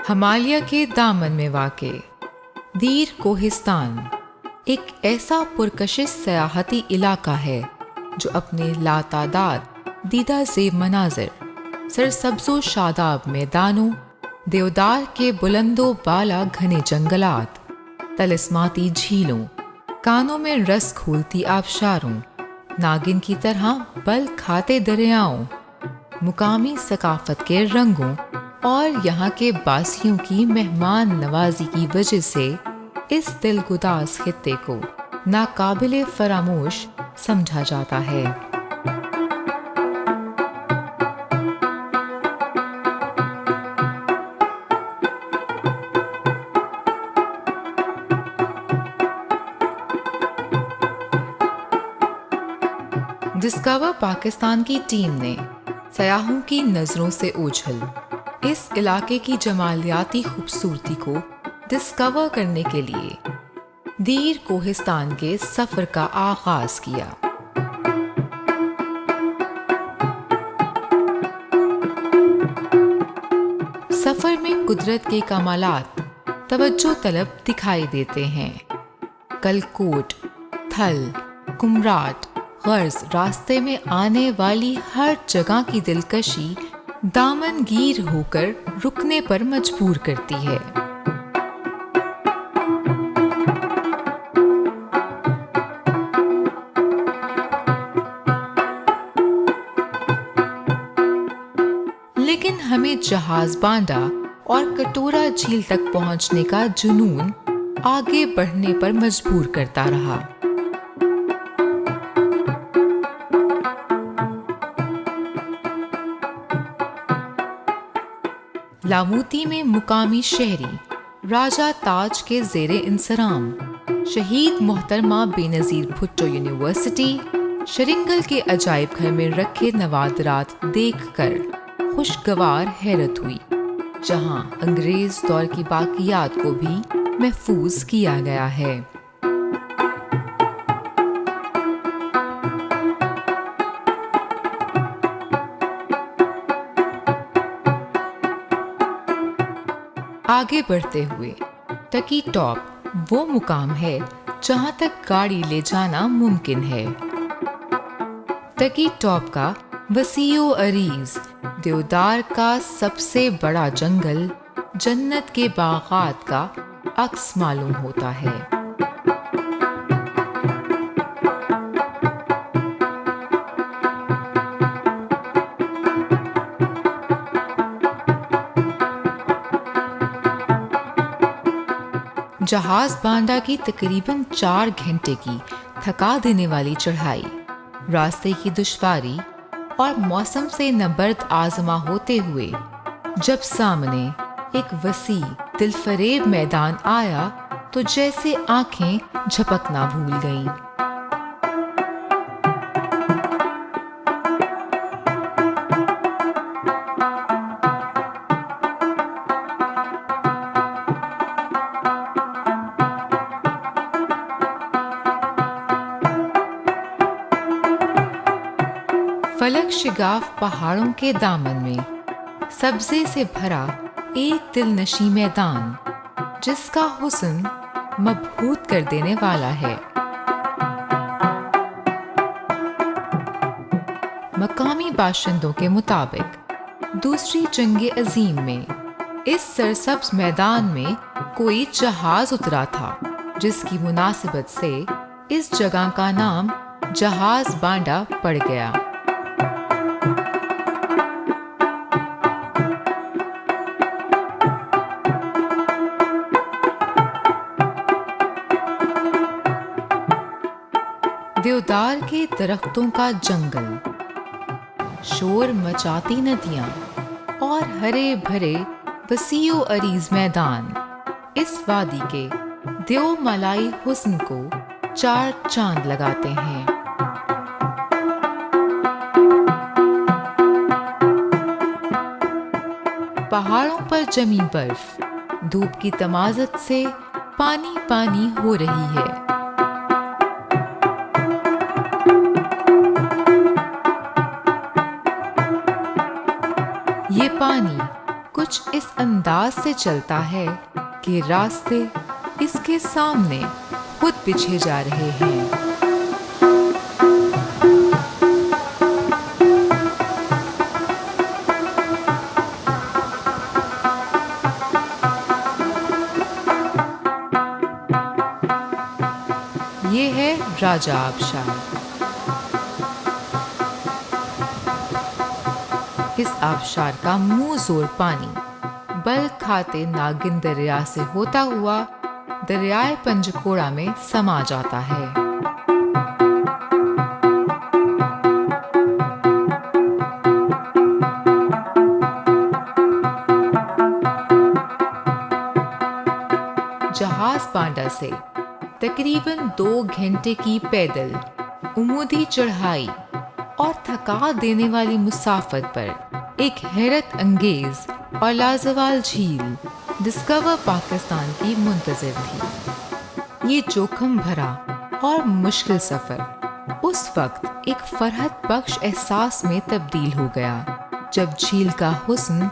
हिमालय के दामन में वाक़े दीर कोहिस्तान एक ऐसा पुरकशिश सयाहती इलाका है जो अपने लातादाद दीदा ज़ेब मनाज़िर, सरसब्ज़ो शादाब मैदानों, देवदार के बुलंदो बाला घने जंगलात, तलिस्माती झीलों, कानों में रस घोलती आबशारों, नागिन की तरह बल खाते दरियाओं, मुकामी सकाफत के रंगों और यहाँ के बासियों की मेहमान नवाजी की वजह से इस दिलगुदाज खित्ते को नाकाबिले फरामोश समझा जाता है। डिस्कवर पाकिस्तान की टीम ने सयाहों की नज़रों से ओझल इस इलाके की जमालियाती खूबसूरती को डिस्कवर करने के लिए दीर कोहिस्तान के सफ़र का आगाज़ किया। सफ़र में कुदरत के कमालात तवज्जो तलब दिखाई देते हैं। कलकोट, थल, कुमराट, गर्ज रास्ते में आने वाली हर जगह की दिलकशी दामनगीर होकर रुकने पर मजबूर करती है। लेकिन हमें जहाज बांडा और कटोरा झील तक पहुंचने का जुनून आगे बढ़ने पर मजबूर करता रहा। लामूती में मुकामी शहरी राजा ताज के ज़ेरे इंसराम शहीद मोहतरमा बेनज़ीर भुट्टो यूनिवर्सिटी शरिंगल के अजायब घर में रखे नवादरात देखकर खुशगवार हैरत हुई, जहां अंग्रेज दौर की बाकियात को भी महफूज किया गया है। आगे बढ़ते हुए टकी टॉप वो मुकाम है जहां तक गाड़ी ले जाना मुमकिन है। टकी टॉप का वसीओ अरीज देवदार का सबसे बड़ा जंगल जन्नत के बागात का अक्स मालूम होता है। जहाज बांडा की तकरीबन 4 घंटे की थका देने वाली चढ़ाई, रास्ते की दुश्वारी और मौसम से नबर्द आजमा होते हुए जब सामने एक वसी दिलफरेब मैदान आया तो जैसे आंखें झपकना भूल गईं। फलक शिगाफ पहाड़ों के दामन में सब्जे से भरा एक दिलनशी मैदान, जिसका हुस्न मबहूत कर देने वाला है। मकामी बाशिंदों के मुताबिक दूसरी जंग अजीम में इस सरसब्ज मैदान में कोई जहाज उतरा था, जिसकी मुनासिबत से इस जगह का नाम जहाज बांडा पड़ गया। देवदार के दरख्तों का जंगल, शोर मचाती नदियां और हरे भरे वसीओ अरीज मैदान इस वादी के देवमलाई हुस्न को 4 चांद लगाते हैं। पहाड़ों पर जमी बर्फ धूप की तमाज़त से पानी पानी हो रही है। ये पानी कुछ कुछ इस अंदाज से चलता है कि रास्ते इसके सामने खुद बिछे जा रहे हैं। ये है राजा आबशार। इस आबशार का मुंह जोर पानी बल खाते नागिन दरिया से होता हुआ दरियाए पंजकोड़ा में समा जाता है। जहाज बांडा से तकरीबन 2 घंटे की पैदल उमूदी चढ़ाई और थका देने वाली मुसाफत पर एक हैरत अंगेज और लाजवाल झील डिस्कवर पाकिस्तान की मुंतज़िर थी। ये जोखिम भरा और मुश्किल सफ़र उस वक्त एक फरहत बख्श एहसास में तब्दील हो गया जब झील का हुस्न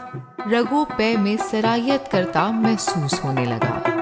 रगों पे में सरायत करता महसूस होने लगा।